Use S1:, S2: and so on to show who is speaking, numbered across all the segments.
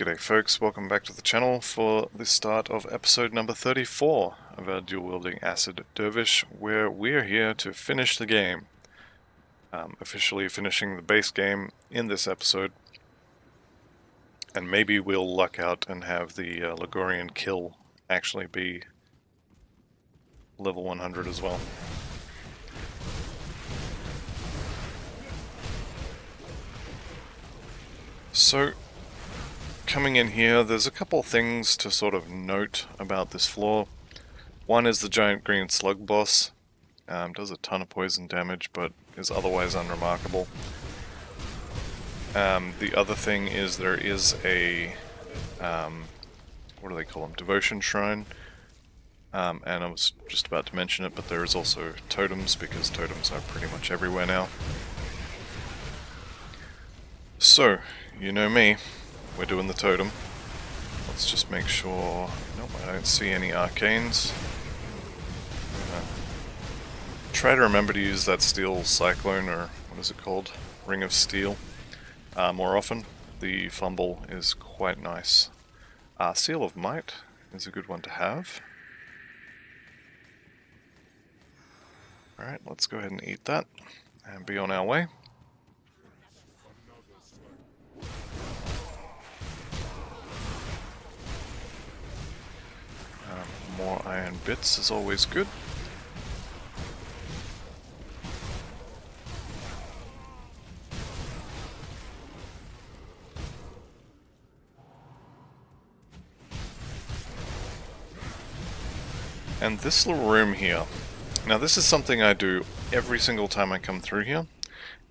S1: G'day folks, welcome back to the channel for the start of episode number 34 of our dual-wielding Acid Dervish, where we're here to finish the game. Officially finishing the base game in this episode, and maybe we'll luck out and have the Logorrian kill actually be level 100 as well. So, coming in here, there's a couple things to sort of note about this floor. One is the giant green slug boss. Does a ton of poison damage, but is otherwise unremarkable. The other thing is there is a, what do they call them? Devotion shrine. And I was just about to mention it, but there is also totems, because totems are pretty much everywhere now. So, you know me. We're doing the totem. Let's just make sure... Nope, I don't see any arcanes. Try to remember to use that steel cyclone, or what is it called? Ring of steel. More often. The fumble is quite nice. Seal of might is a good one to have. Alright, let's go ahead and eat that and be on our way. More iron bits is always good. And this little room here, now this is something I do every single time I come through here,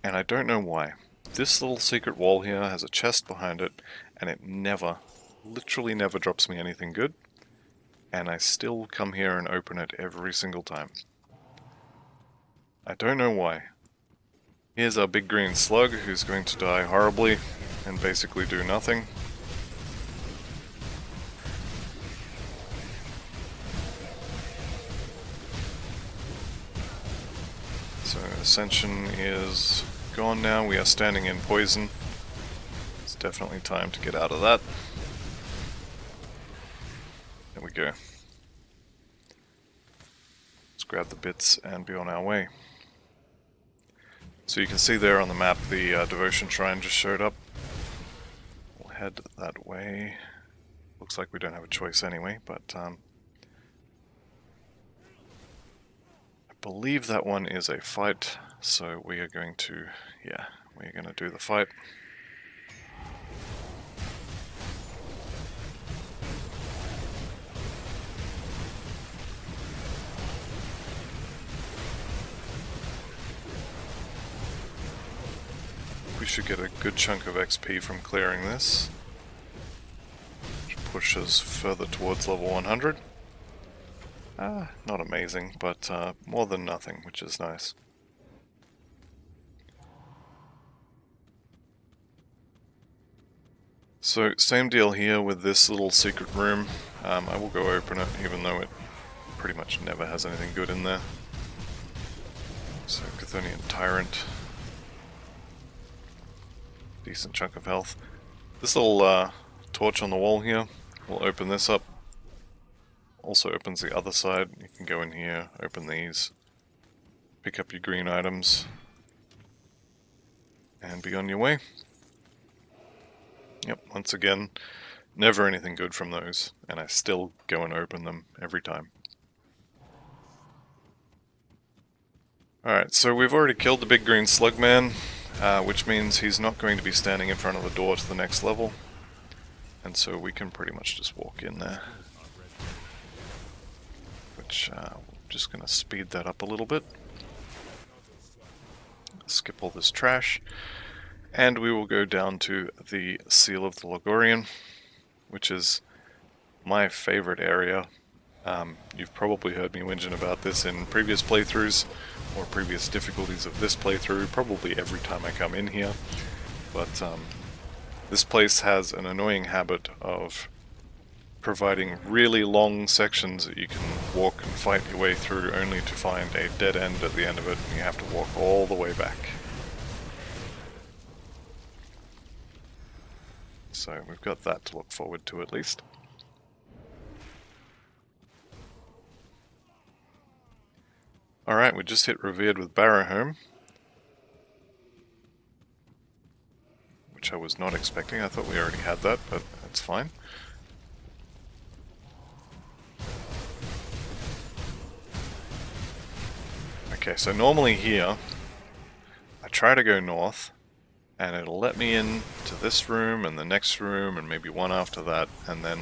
S1: and I don't know why. This little secret wall here has a chest behind it, and it never, literally never drops me anything good. And I still come here and open it every single time. I don't know why. Here's our big green slug, who's going to die horribly and basically do nothing. So Ascension is gone now. We are standing in poison. It's definitely time to get out of that. There we go. Let's grab the bits and be on our way. So you can see there on the map the Devotion Shrine just showed up. We'll head that way. Looks like we don't have a choice anyway, but I believe that one is a fight, so we are going to, yeah, we're going to do the fight. We should get a good chunk of XP from clearing this, which pushes further towards level 100. Not amazing, but more than nothing, which is nice. So, same deal here with this little secret room. I will go open it, even though it pretty much never has anything good in there. So, Chthonian Tyrant. Decent chunk of health. This little torch on the wall here will open this up. Also opens the other side. You can go in here, open these, pick up your green items, and be on your way. Yep, once again, never anything good from those, and I still go and open them every time. Alright, so we've already killed the big green slug man. Which means he's not going to be standing in front of the door to the next level, and so we can pretty much just walk in there. Which, we're just going to speed that up a little bit. Skip all this trash, and we will go down to the Seal of the Logorrian, which is my favorite area. You've probably heard me whinging about this in previous playthroughs, or previous difficulties of this playthrough, probably every time I come in here. But this place has an annoying habit of providing really long sections that you can walk and fight your way through, only to find a dead end at the end of it, and you have to walk all the way back. So we've got that to look forward to at least. Alright, we just hit Revered with Barrowhome, which I was not expecting. I thought we already had that, but that's fine. Okay, so normally here, I try to go north, and it'll let me in to this room, and the next room, and maybe one after that, and then...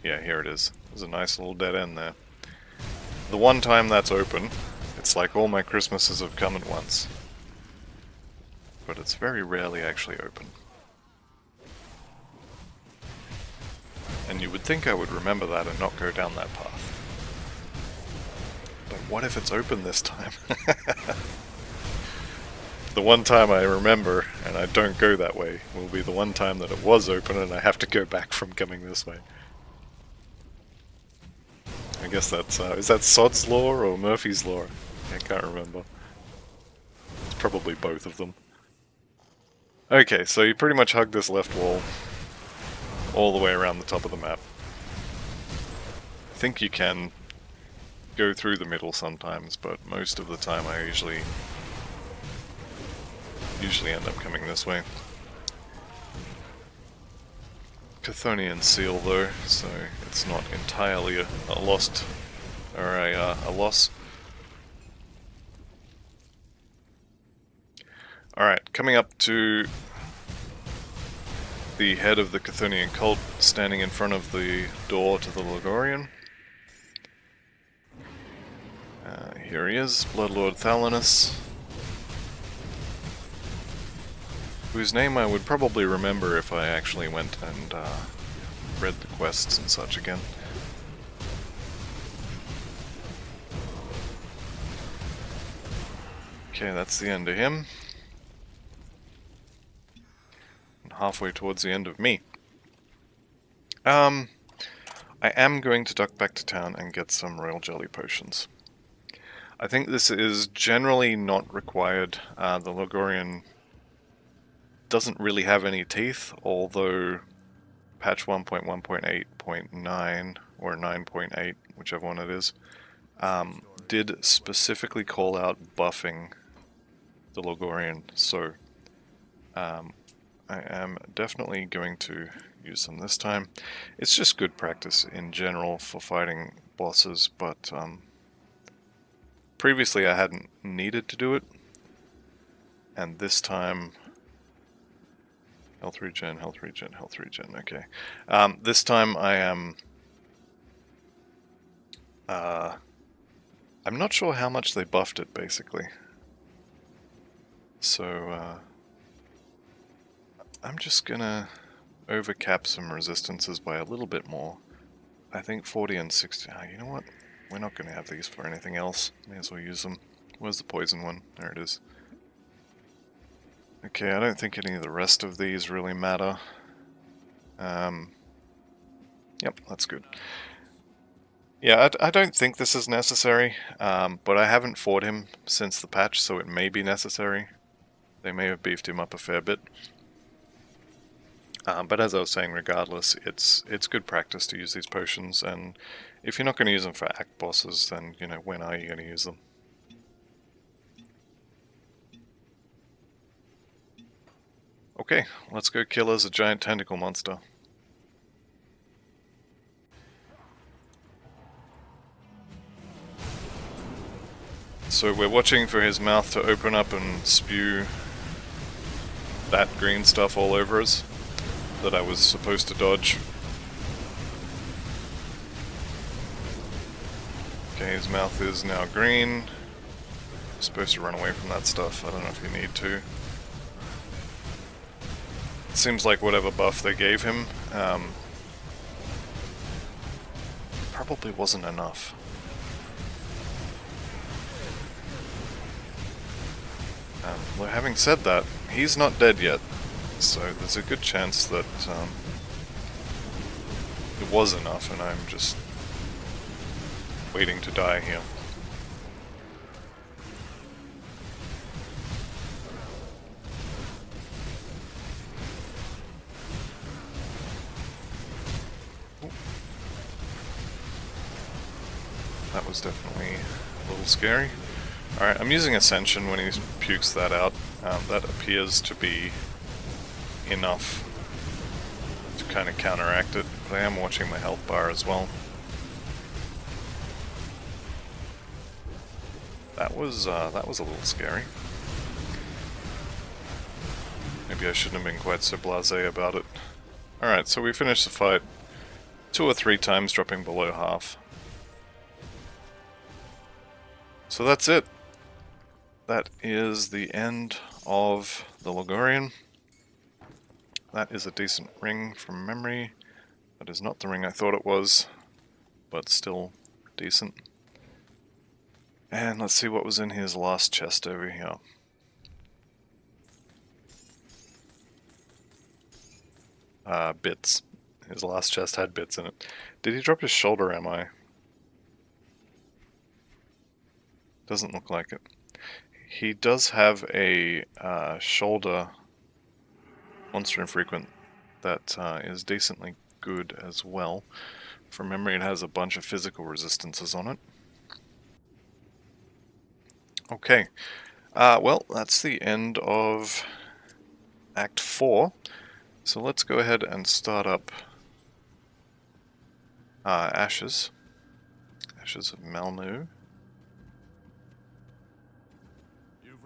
S1: yeah, here it is. There's a nice little dead end there. The one time that's open, it's like all my Christmases have come at once. But it's very rarely actually open. And you would think I would remember that and not go down that path. But what if it's open this time? The one time I remember and I don't go that way will be the one time that it was open and I have to go back from coming this way. I guess that's, is that Sod's Law or Murphy's Law? I can't remember. It's probably both of them. Okay, so you pretty much hug this left wall all the way around the top of the map. I think you can go through the middle sometimes, but most of the time I usually end up coming this way. Chthonian seal though, so it's not entirely a lost or a loss. Alright, coming up to the head of the Chthonian cult, standing in front of the door to the Logorrian. Here he is, Bloodlord Thalanus, whose name I would probably remember if I actually went and read the quests and such again. Okay, that's the end of him. And halfway towards the end of me. I am going to duck back to town and get some royal jelly potions. I think this is generally not required. The Logorrian doesn't really have any teeth, although patch 1.1.8.9 or 9.8, whichever one it is, did specifically call out buffing the Logorrian, so I am definitely going to use them this time. It's just good practice in general for fighting bosses, but previously I hadn't needed to do it, and this time... health regen, health regen, health regen, okay. This time I am... I'm not sure how much they buffed it, basically. So, I'm just gonna overcap some resistances by a little bit more. I think 40 and 60... you know what? We're not gonna have these for anything else. May as well use them. Where's the poison one? There it is. Okay, I don't think any of the rest of these really matter. Yep, that's good. Yeah, I don't think this is necessary, but I haven't fought him since the patch, so it may be necessary. They may have beefed him up a fair bit. But as I was saying, regardless, it's good practice to use these potions, and if you're not going to use them for act bosses, then, you know, when are you going to use them? Okay, let's go kill as a giant tentacle monster. So we're watching for his mouth to open up and spew that green stuff all over us that I was supposed to dodge. Okay, his mouth is now green. I'm supposed to run away from that stuff. I don't know if you need to. It seems like whatever buff they gave him probably wasn't enough. Well, having said that, he's not dead yet, so there's a good chance that it was enough, and I'm just waiting to die here. that was definitely a little scary. Alright, I'm using Ascension when he pukes that out. That appears to be enough to kind of counteract it, but I am watching my health bar as well. That was a little scary. Maybe I shouldn't have been quite so blasé about it. Alright, so we finished the fight 2 or 3 times, dropping below half. So that's it. That is the end of the Logorrian. That is a decent ring from memory. That is not the ring I thought it was, but still decent. And let's see what was in his last chest over here. Bits. His last chest had bits in it. Did he drop his shoulder ammo? Doesn't look like it. He does have a shoulder monster infrequent that is decently good as well. From memory, it has a bunch of physical resistances on it. Okay, well, that's the end of Act 4. So let's go ahead and start up Ashes. Ashes of Malmouth.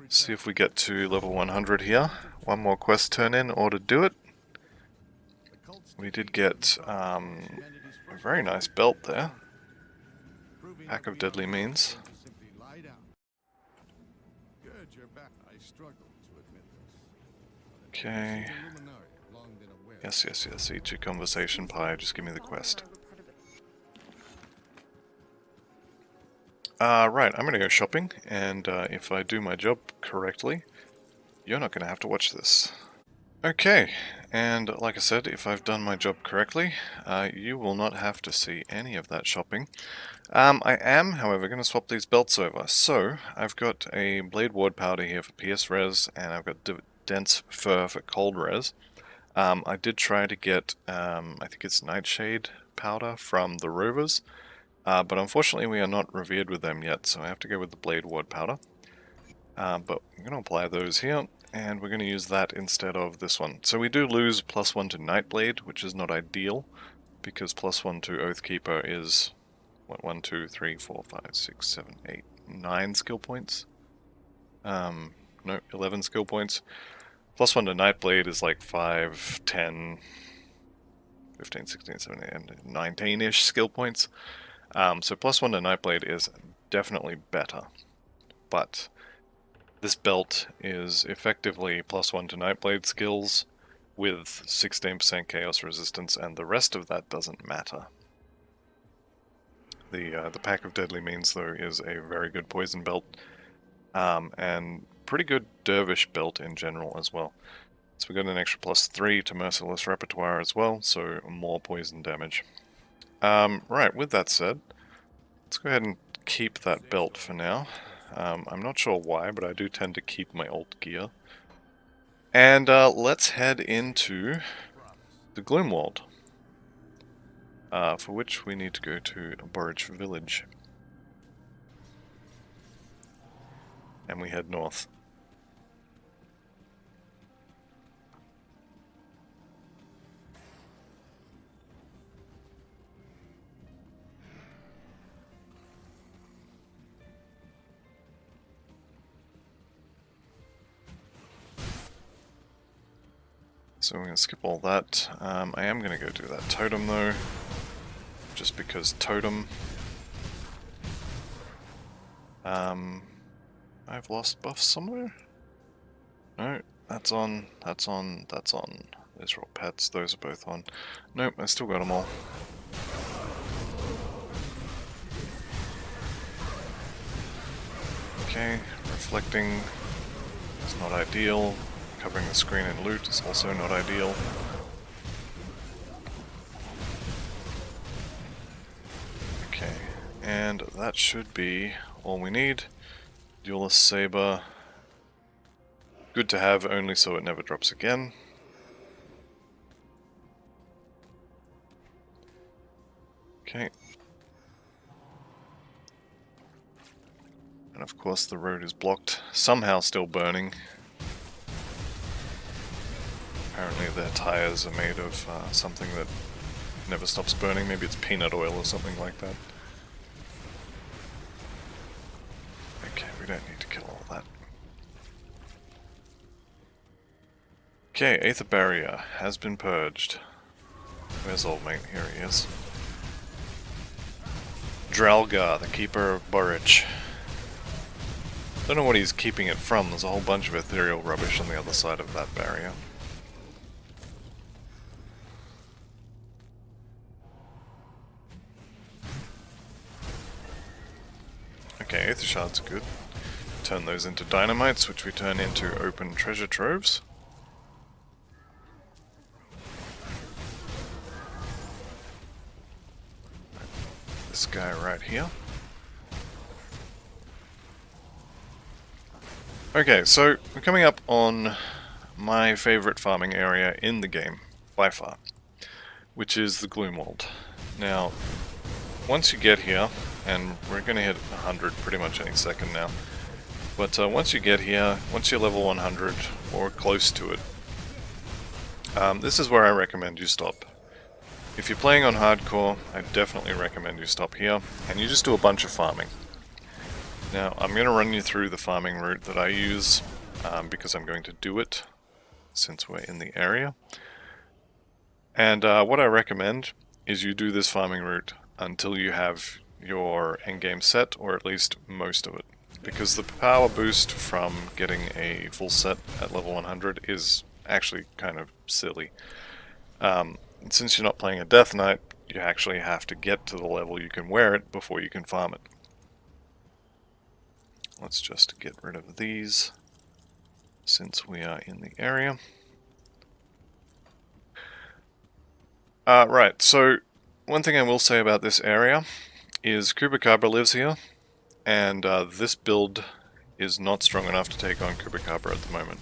S1: See if we get to level 100 here. One more quest turn in or to do it. We did get a very nice belt there. Pack of Deadly Means. Okay. Yes. Eat your conversation pie. Just give me the quest. Right, I'm gonna go shopping, and if I do my job correctly, you're not gonna have to watch this. Okay, and like I said, if I've done my job correctly, you will not have to see any of that shopping. I am, however, going to swap these belts over. So, I've got a Blade Ward powder here for PS Res, and I've got Dense Fur for Cold Res. I did try to get, I think it's Nightshade powder from the Rovers, but unfortunately we are not revered with them yet, so I have to go with the Blade Ward powder. But I'm going to apply those here, and we're going to use that instead of this one. So we do lose +1 to Nightblade, which is not ideal, because +1 to Oathkeeper is, what, 1, 2, 3, 4, 5, 6, 7, 8, 9 skill points? No, 11 skill points. +1 to Nightblade is like 5, 10, 15, 16, 17, and 19-ish skill points. So +1 to Nightblade is definitely better, but this belt is effectively +1 to Nightblade skills with 16% chaos resistance, and the rest of that doesn't matter. The Pack of Deadly Means, though, is a very good poison belt, and pretty good Dervish belt in general as well. So we got an extra +3 to Merciless Repertoire as well, so more poison damage. Right, with that said, let's go ahead and keep that belt for now. I'm not sure why, but I do tend to keep my old gear. And let's head into the Gloomwald, for which we need to go to Borage Village. And we head north. So we're going to skip all that. I am going to go do that totem though, just because totem. I've lost buffs somewhere? No, that's on, that's on, that's on. Those are all pets, those are both on. Nope, I still got them all. Okay, reflecting is not ideal. Covering the screen in loot is also not ideal. Okay, and that should be all we need. Duelist Saber. Good to have, only so it never drops again. Okay. And of course the road is blocked, somehow still burning. Apparently their tires are made of something that never stops burning. Maybe it's peanut oil or something like that. Okay, we don't need to kill all that. Okay, Aether Barrier has been purged. Where's old mate? Here he is. Dralgar, the Keeper of Burridge. Don't know what he's keeping it from. There's a whole bunch of ethereal rubbish on the other side of that barrier. Okay, Aether Shards are good. Turn those into dynamites, which we turn into open treasure troves. This guy right here. Okay, so we're coming up on my favorite farming area in the game, by far, which is the Gloomwald. Now, once you get here, and we're going to hit 100 pretty much any second now, but once you get here, once you're level 100 or close to it, this is where I recommend you stop. If you're playing on hardcore, I definitely recommend you stop here, and you just do a bunch of farming. Now, I'm going to run you through the farming route that I use, because I'm going to do it, since we're in the area. And what I recommend is you do this farming route until you have your endgame set, or at least most of it. Because the power boost from getting a full set at level 100 is actually kind of silly. Since you're not playing a Death Knight, you actually have to get to the level you can wear it before you can farm it. Let's just get rid of these, since we are in the area. Right, so one thing I will say about this area is Chupacabra lives here, and this build is not strong enough to take on Chupacabra at the moment.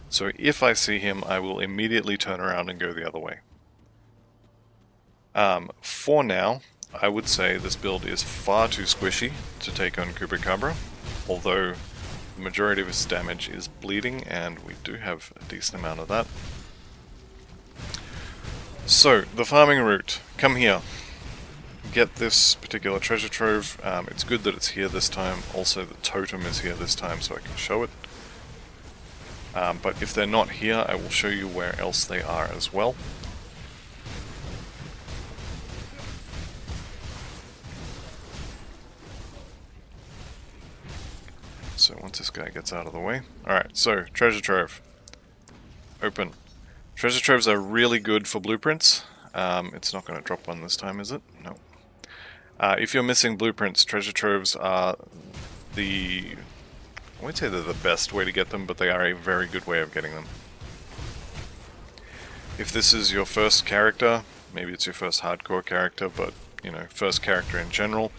S1: So if I see him, I will immediately turn around and go the other way. For now, I would say this build is far too squishy to take on Chupacabra, although the majority of his damage is bleeding, and we do have a decent amount of that. So, the farming route. Come here. Get this particular treasure trove. It's good that it's here this time. Also, the totem is here this time, so I can show it. But if they're not here, I will show you where else they are as well. So once this guy gets out of the way. Alright, so treasure trove. Open. Treasure troves are really good for blueprints. It's not going to drop one this time, is it? No. If you're missing blueprints, treasure troves are I won't say they're the best way to get them, but they are a very good way of getting them. If this is your first character, maybe it's your first hardcore character, but, you know, first character in general,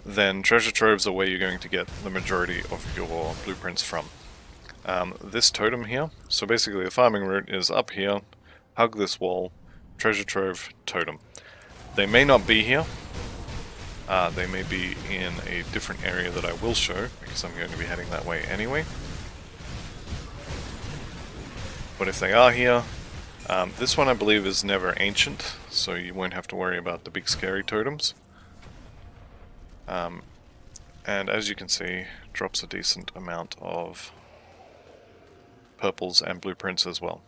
S1: then treasure troves are where you're going to get the majority of your blueprints from. This totem here, so basically the farming route is up here, hug this wall, treasure trove, totem. They may not be here, they may be in a different area that I will show, because I'm going to be heading that way anyway. But if they are here, this one I believe is never ancient, so you won't have to worry about the big scary totems. And as you can see, drops a decent amount of purples and blueprints as well.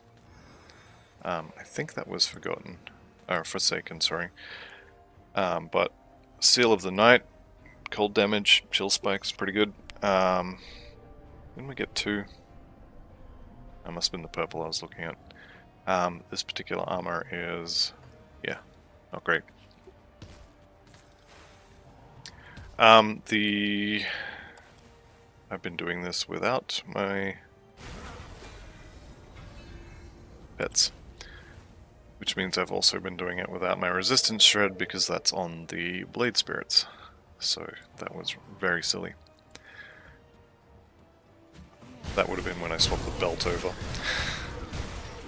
S1: I think that was Forsaken, sorry. But Seal of the Night, cold damage, chill spikes, pretty good. When we get two, that must have been the purple I was looking at. This particular armor is, yeah, not great. I've been doing this without my pets, which means I've also been doing it without my resistance shred because that's on the blade spirits. So that was very silly. That would have been when I swapped the belt over.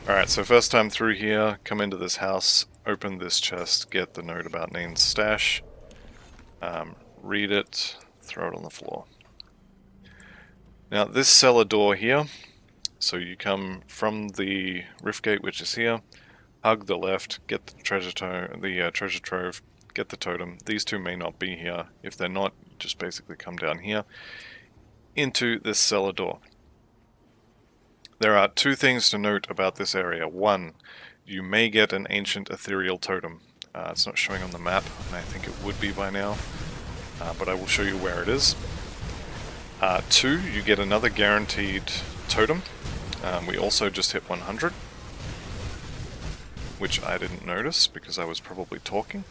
S1: Alright, so first time through here, come into this house, open this chest, get the note about Nain's stash, read it, throw it on the floor. Now this cellar door here, so you come from the rift gate, which is here, hug the left, get the treasure trove, get the totem. These two may not be here. If they're not, just basically come down here into this cellar door. There are two things to note about this area. One, you may get an ancient ethereal totem. It's not showing on the map, and I think it would be by now, but I will show you where it is. Two, you get another guaranteed totem. We also just hit 100, which I didn't notice because I was probably talking.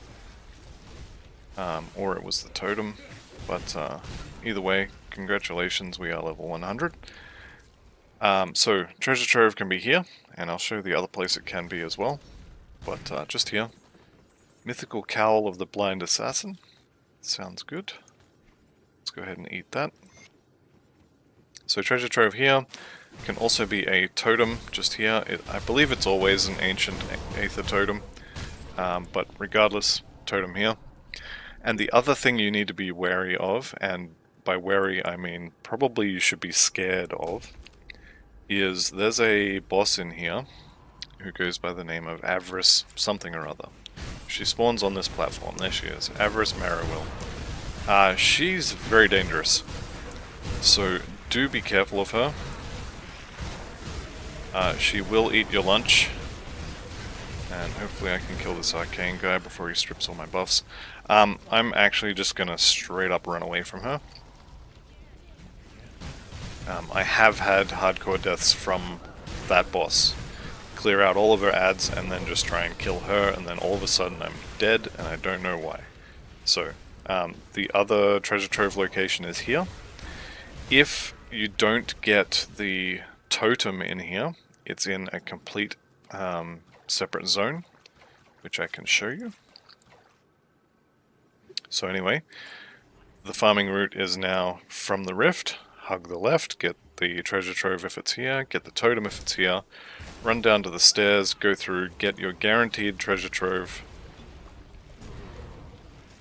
S1: Or it was the totem, but either way, congratulations, we are level 100. So treasure trove can be here, and I'll show you the other place it can be as well, but just here. Mythical Cowl of the Blind Assassin. Sounds good. Let's go ahead and eat that. So treasure trove here can also be a totem just here. I believe it's always an ancient aether totem, but regardless, totem here. And the other thing you need to be wary of, and by wary I mean probably you should be scared of, is there's a boss in here who goes by the name of Avarice something or other. She spawns on this platform. There she is, Avarice Marrowill. She's very dangerous, so do be careful of her. She will eat your lunch, and hopefully I can kill this arcane guy before he strips all my buffs. I'm actually just gonna straight up run away from her. I have had hardcore deaths from that boss. Clear out all of her ads and then just try and kill her, and then all of a sudden I'm dead and I don't know why. So, the other treasure trove location is here. If you don't get the totem in here, it's in a complete separate zone, which I can show you. So anyway, the farming route is now from the rift, hug the left, get the treasure trove if it's here, get the totem if it's here, run down to the stairs, go through, get your guaranteed treasure trove,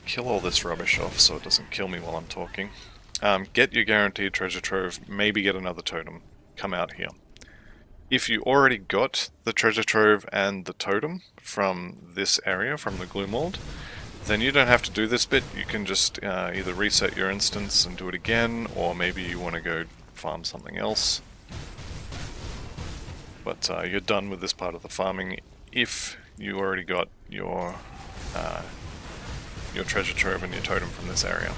S1: kill all this rubbish off so it doesn't kill me while I'm talking, get your guaranteed treasure trove, maybe get another totem, come out here. If you already got the treasure trove and the totem from this area, from the Gloomwald, then you don't have to do this bit. You can just either reset your instance and do it again, or maybe you want to go farm something else. But you're done with this part of the farming if you already got your treasure trove and your totem from this area.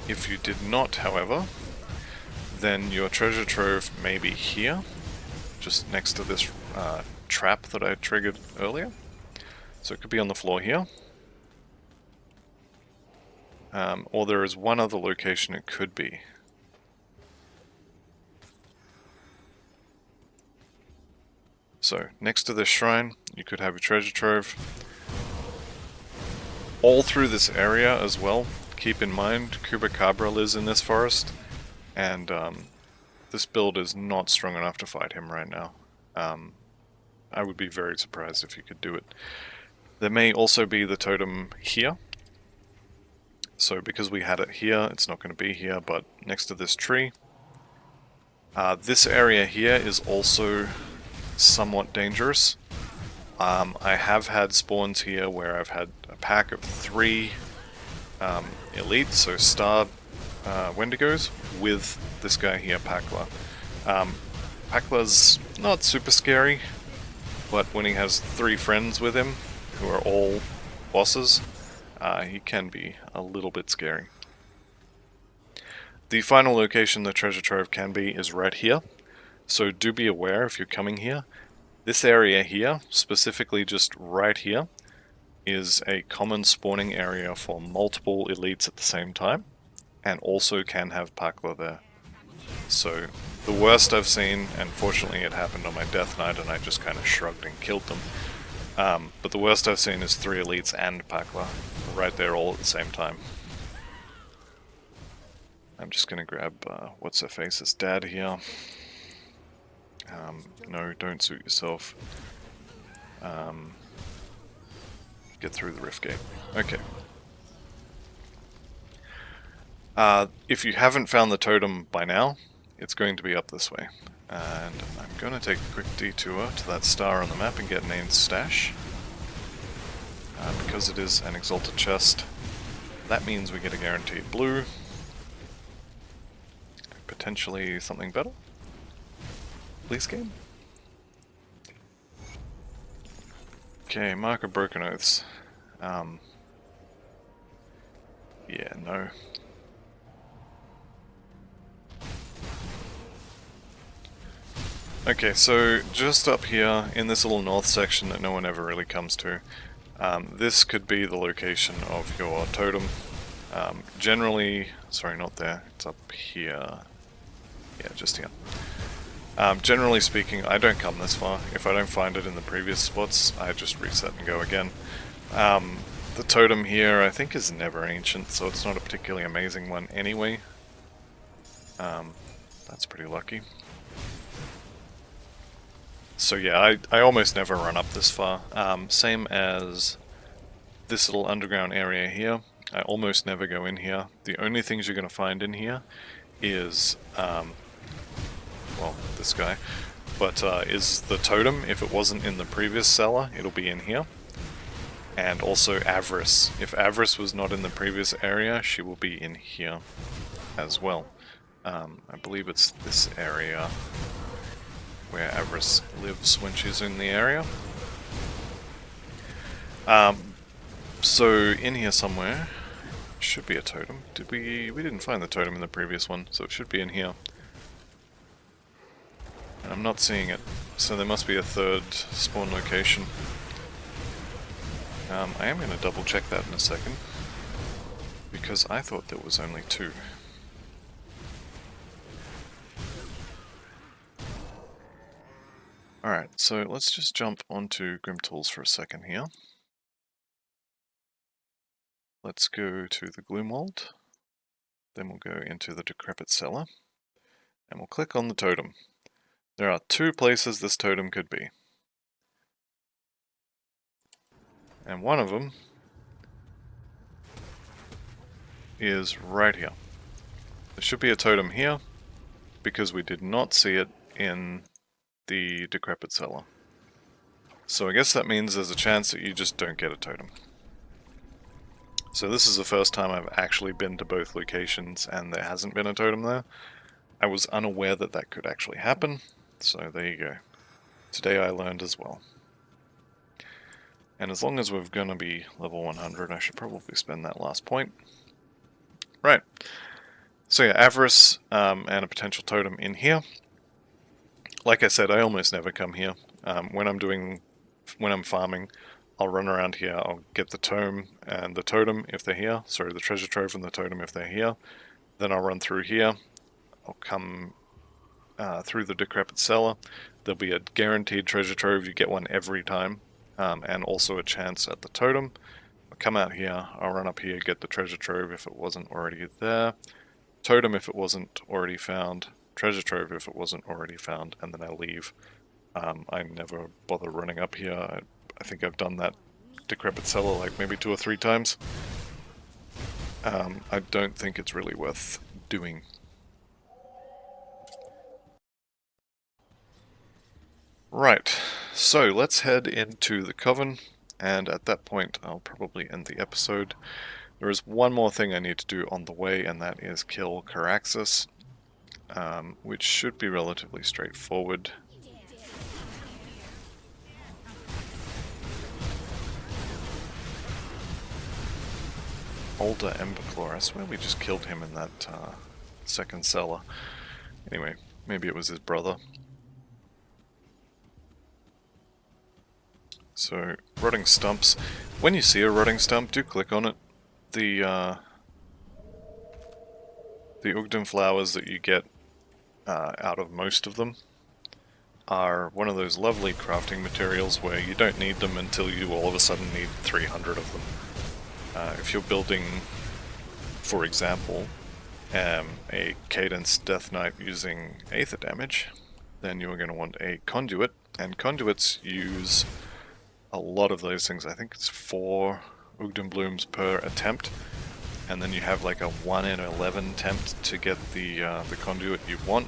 S1: If you did not, however, then your treasure trove may be here, just next to this trap that I triggered earlier. So it could be on the floor here. Or there is one other location it could be. So, next to this shrine, you could have a treasure trove. All through this area as well, keep in mind, Chupacabra lives in this forest, and this build is not strong enough to fight him right now. I would be very surprised if you could do it. There may also be the totem here. So because we had it here, it's not going to be here, but next to this tree. This area here is also somewhat dangerous. I have had spawns here where I've had a pack of 3 elites, so star Wendigos, with this guy here, Pakla. Pakla's not super scary, but when he has 3 friends with him, who are all bosses, he can be a little bit scary. The final location the treasure trove can be is right here, so do be aware if you're coming here. This area here, specifically just right here, is a common spawning area for multiple elites at the same time, and also can have Pakla there. So the worst I've seen, and fortunately it happened on my death knight and I just kind of shrugged and killed them, but the worst I've seen is 3 elites and Pakla right there all at the same time. I'm just gonna grab what's-her-face's dad here. No, don't suit yourself. get through the rift gate. Okay. If you haven't found the totem by now, it's going to be up this way. And I'm going to take a quick detour to that star on the map and get Nane's stash. Because it is an exalted chest, that means we get a guaranteed blue. Potentially something better. Please, game. Okay, Mark of Broken Oaths. Yeah, no. Okay, so just up here in this little north section that no one ever really comes to, this could be the location of your totem. Generally, sorry, not there, it's up here. Yeah, just here. Generally speaking, I don't come this far. If I don't find it in the previous spots, I just reset and go again. The totem here, I think, is never ancient, so it's not a particularly amazing one anyway. That's pretty lucky. So yeah, I almost never run up this far. Same as this little underground area here. I almost never go in here. The only things you're going to find in here is, well, this guy, but is the totem. If it wasn't in the previous cellar, it'll be in here. And also Avarice. If Avarice was not in the previous area, she will be in here as well. I believe it's this area where Avarice lives when she's in the area. So in here somewhere should be a totem. We didn't find the totem in the previous one, so it should be in here. And I'm not seeing it, so there must be a third spawn location. I am going to double check that in a second, because I thought there was only two. Alright, so let's just jump onto Grim Tools for a second here. Let's go to the Gloomwald, then we'll go into the Decrepit Cellar, and we'll click on the totem. There are two places this totem could be. And one of them is right here. There should be a totem here, because we did not see it in the Decrepit Cellar. So I guess that means there's a chance that you just don't get a totem. So this is the first time I've actually been to both locations and there hasn't been a totem there. I was unaware that that could actually happen, so there you go. Today I learned as well. And as long as we're going to be level 100, I should probably spend that last point. Right. So yeah, Avarice and a potential totem in here. Like I said, I almost never come here. When I'm farming, I'll run around here, I'll get the tome and the totem if they're here, sorry, the treasure trove and the totem if they're here. Then I'll run through here, I'll come through the Decrepit Cellar. There'll be a guaranteed treasure trove, you get one every time, and also a chance at the totem. I'll come out here, I'll run up here, get the treasure trove if it wasn't already there, totem if it wasn't already found, treasure trove if it wasn't already found, and then I leave. I never bother running up here. I think I've done that Decrepit Cellar like maybe 2 or 3 times. I don't think it's really worth doing. Right, so let's head into the Coven, and at that point I'll probably end the episode. There is one more thing I need to do on the way, and that is kill Caraxus, which should be relatively straightforward. Older Emberclaw, I swear we just killed him in that second cellar. Anyway, maybe it was his brother. So, rotting stumps. When you see a rotting stump, do click on it. The Ugden flowers that you get out of most of them are one of those lovely crafting materials where you don't need them until you all of a sudden need 300 of them. If you're building, for example, a Cadence Death Knight using Aether damage, then you're going to want a conduit, and conduits use a lot of those things. I think it's 4 Ugden blooms per attempt, and then you have like a 1 in 11 attempt to get the conduit you want,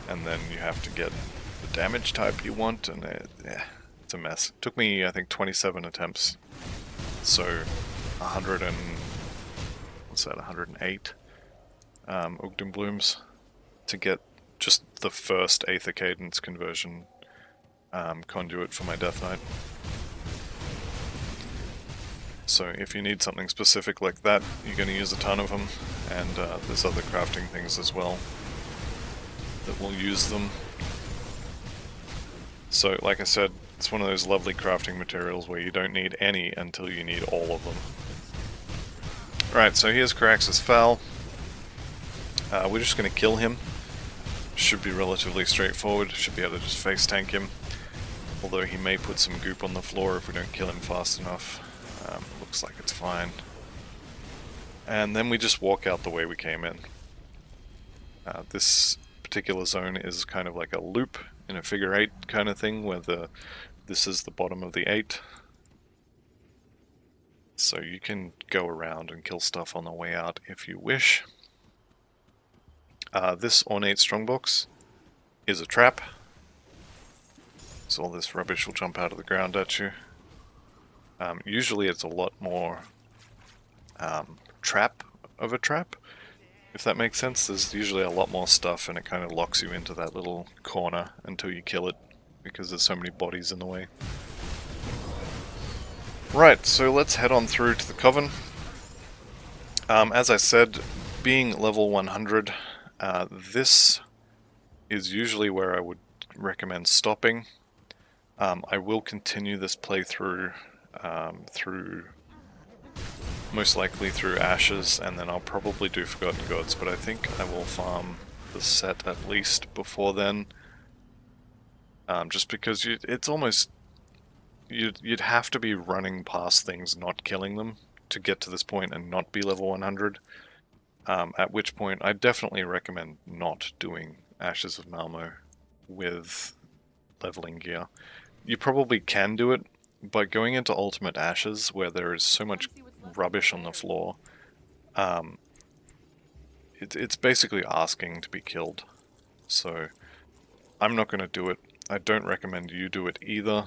S1: and then you have to get the damage type you want, and yeah, it's a mess. It took me, I think, 27 attempts, so 100 and what's that? 108 Ugden blooms to get just the first Aether Cadence conversion conduit for my Death Knight. So if you need something specific like that, you're going to use a ton of them, and there's other crafting things as well that will use them. So like I said, it's one of those lovely crafting materials where you don't need any until you need all of them. Right, so here's Carax's Foul. We're just going to kill him. Should be relatively straightforward, should be able to just face tank him. Although he may put some goop on the floor if we don't kill him fast enough. Looks like it's fine. And then we just walk out the way we came in. This particular zone is kind of like a loop in a figure 8 kind of thing, where this is the bottom of the 8. So you can go around and kill stuff on the way out if you wish. This ornate strongbox is a trap. So all this rubbish will jump out of the ground at you. Usually it's a lot more trap of a trap, if that makes sense. There's usually a lot more stuff and it kind of locks you into that little corner until you kill it, because there's so many bodies in the way. Right, so let's head on through to the Coven. As I said, being level 100, this is usually where I would recommend stopping. I will continue this playthrough most likely through Ashes, and then I'll probably do Forgotten Gods, but I think I will farm the set at least before then. Just because it's almost... You'd have to be running past things, not killing them, to get to this point and not be level 100. At which point, I definitely recommend not doing Ashes of Malmouth with leveling gear. You probably can do it, but going into Ultimate Ashes, where there is so much rubbish on the floor, it's basically asking to be killed. So I'm not going to do it. I don't recommend you do it either.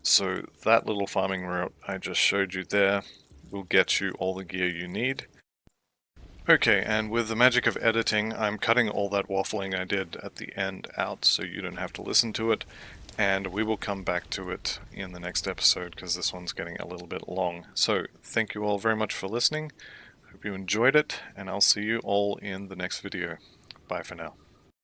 S1: So that little farming route I just showed you there will get you all the gear you need. Okay, and with the magic of editing, I'm cutting all that waffling I did at the end out so you don't have to listen to it, and we will come back to it in the next episode because this one's getting a little bit long. So thank you all very much for listening. Hope you enjoyed it, and I'll see you all in the next video. Bye for now.